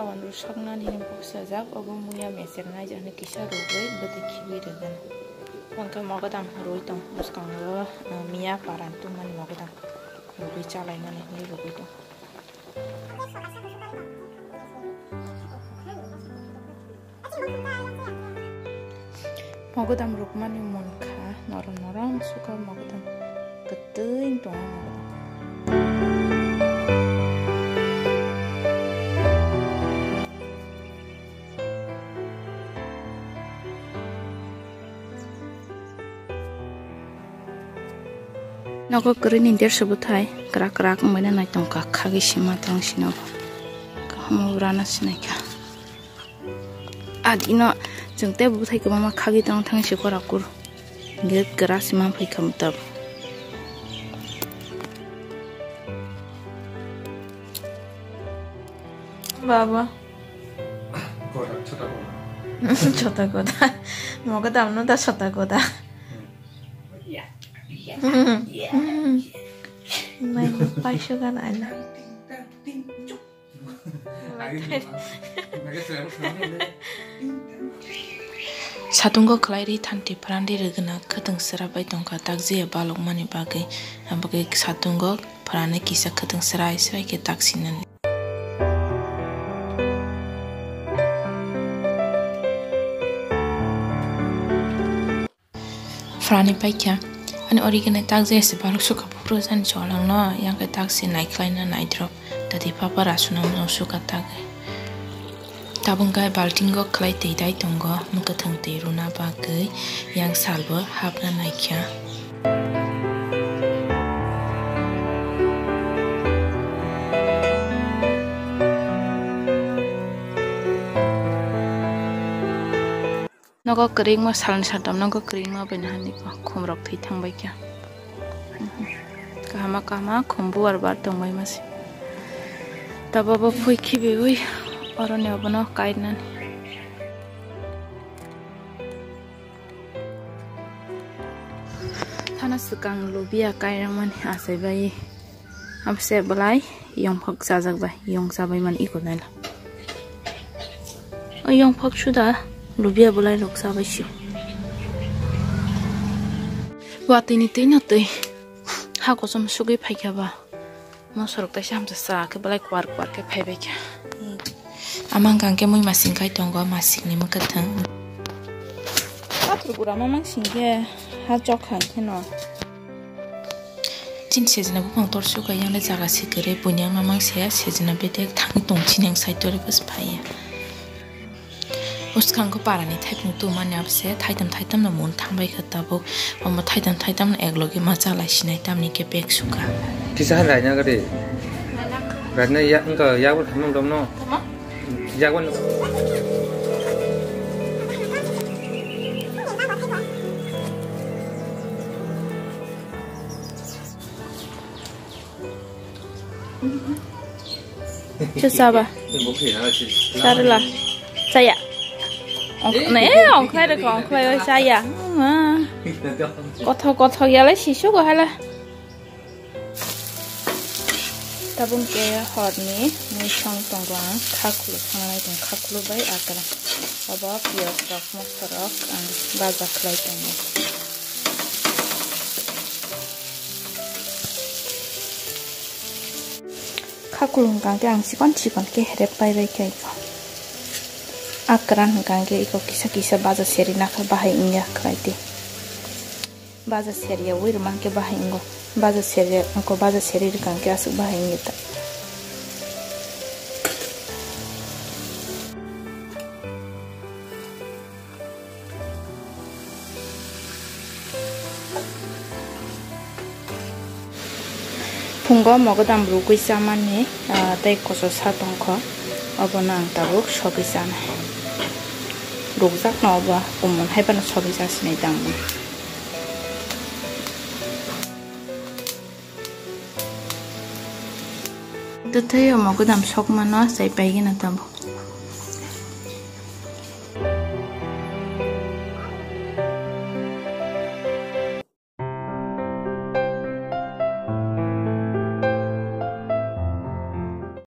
awan rusakna ni bosajak obo muya meserna jahne kisa rogoi bete khibi regan onka mogadam roi tong muskang ro miya paran tu man mogadam rogoi chalai na ni rogoi tong mogadam rukmani monkha norom norom suka mogadam keteing tong Nago kering indir sebutai kerak mana naik tongka kaki sima tong sino kamu berana sineka adino jengte butai ke mama kaki tong tang sikor giat keras sima pai kamu tab baba chota koda moga damno da chota koda main pasukan anak Satunggo kelairi tanti perandi regana keteng serabai tongka takzi balok mani bagai ambagai satunggo perane kisah keteng serai ke taksinan Frani paikya Ani original taksi sebalok suka purusan colang no yang ke taksi naik lain na naik drop tadi papa rasuna no suka tagai tabung kai baltinggo klai teidai tonggo mukatang teruna bagai yang salbo habna naikya Naga kering ma salan sadam naga kering ma benahani ko khomrok thei thangbai kya kahama khombu arbar tongbai masi tababa phui khibe oi orone abono kainan thana sukang lobia kairaman asai bai amse balai yong phak sajak bai yong sabai man iko nala yong phak suda Lubia boleh loksa basi. Waktu ini teh aku sama sugi pakai apa? Mau sorok teh sam sesa ke boleh kuar ke pakai ke. Amang kangke mau masing kai tonggo masing ni makatang. Aku gura mamang singke hajok kangke no. Jin sejena bukang torsuka yang le jaga sikere bunyang mamang sejena bedek tangi tongcin yang sai tore bas paya. Uskang ko para ni thai pung tu man yap se thaitam na mun thangbai khata bo amma thaitam na eglogi macha lai sinai tam ni ke pek suka kisah lainnya gede karena ya enggak ya pun tamam dom no ya pun Coba Sarla saya ông khai được còn khai ơi sao vậy có thọ giờ lấy xì xúc rồi hay là ta bung ke hot ni chong tong rang khakulu khangai tong khakulu bai akara aba pias rok mosarok and baza khlai tong khakulu kang ke ang sikon ke rep bai kai ko Akran hanggang iko kisah baza seri nakal bahai inga kraiti baza seri ya wir man ke bahai ingo baza seri kan ke asu bahai ingita Pungo mogodam rugui samane tai koso satong ko abonang tabuk shobi sana rukjak no ba umon haiban shobi jasinai dang Tutai mogodam sok mano sai paigina tabu